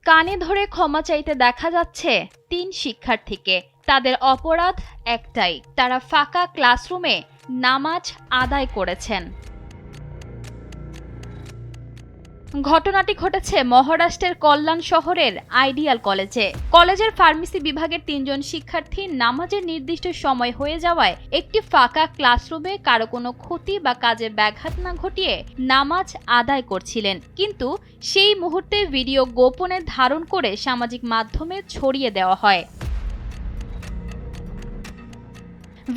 কানে ধরে ক্ষমা চাইতে দেখা যাচ্ছে ৩ শিক্ষার্থীকে। তাদের অপরাধ একটাই, তারা ফাঁকা ক্লাসরুমে নামাজ আদায় করেছেন। ঘটনাটি ঘটেছে মহারাষ্ট্রের কল্যাণ শহরের আইডিয়াল কলেজে। কলেজের ফার্মেসি বিভাগের ৩ জন শিক্ষার্থী নামাজের নির্দিষ্ট সময় হয়ে যাওয়ায় একটি ফাঁকা ক্লাসরুমে কারো কোনো ক্ষতি বা কাজে ব্যাঘাত না ঘটিয়ে নামাজ আদায় করছিলেন, কিন্তু সেই মুহূর্তে ভিডিও গোপনে ধারণ করে সামাজিক মাধ্যমে ছড়িয়ে দেওয়া হয়।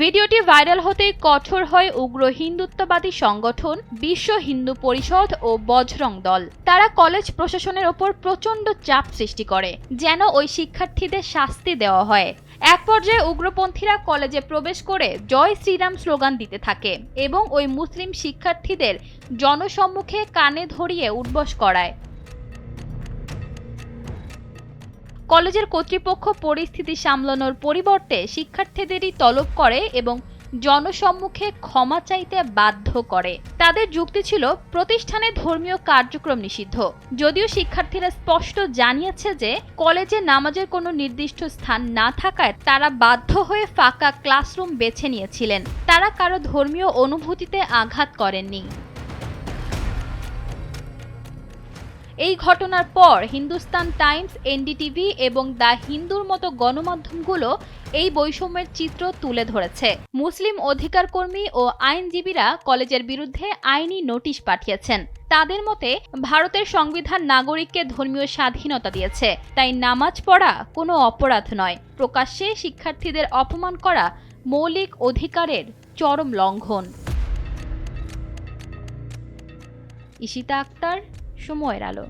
ভিডিওটি ভাইরাল হতেই কঠোর হয় উগ্র হিন্দুত্ববাদী সংগঠন বিশ্ব হিন্দু পরিষদ ও বজরং দল। তারা কলেজ প্রশাসনের ওপর প্রচণ্ড চাপ সৃষ্টি করে যেন ওই শিক্ষার্থীদের শাস্তি দেওয়া হয়। এক পর্যায়ে উগ্রপন্থীরা কলেজে প্রবেশ করে জয় শ্রীরাম স্লোগান দিতে থাকে এবং ওই মুসলিম শিক্ষার্থীদের জনসম্মুখে কানে ধরিয়ে উঠবস করায়। কলেজের কর্তৃপক্ষ পরিস্থিতি সামলানোর পরিবর্তে শিক্ষার্থীদেরই তলব করে এবং জনসম্মুখে ক্ষমা চাইতে বাধ্য করে। তাদের যুক্তি ছিল প্রতিষ্ঠানে ধর্মীয় কার্যক্রম নিষিদ্ধ। যদিও শিক্ষার্থীরা স্পষ্ট জানিয়েছে যে কলেজে নামাজের কোনো নির্দিষ্ট স্থান না থাকায় তারা বাধ্য হয়ে ফাঁকা ক্লাসরুম বেছে নিয়েছিলেন। তারা কারো ধর্মীয় অনুভূতিতে আঘাত করেননি। এই ঘটনার পর হিন্দুস্তান টাইমস, এনডিটিভি এবং দ্য হিন্দুর মতো গণমাধ্যমগুলো এই বৈষম্যের চিত্র তুলে ধরেছে। মুসলিম অধিকার কর্মী ও আইনজীবীরা কলেজের বিরুদ্ধে আইনি নোটিশ পাঠিয়েছেন। তাদের মতে ভারতের সংবিধান নাগরিককে ধর্মীয় স্বাধীনতা দিয়েছে, তাই নামাজ পড়া কোনো অপরাধ নয়। প্রকাশ্যে শিক্ষার্থীদের অপমান করা মৌলিক অধিকারের চরম লঙ্ঘন। ইশিতা আক্তার, সময়ের আলো।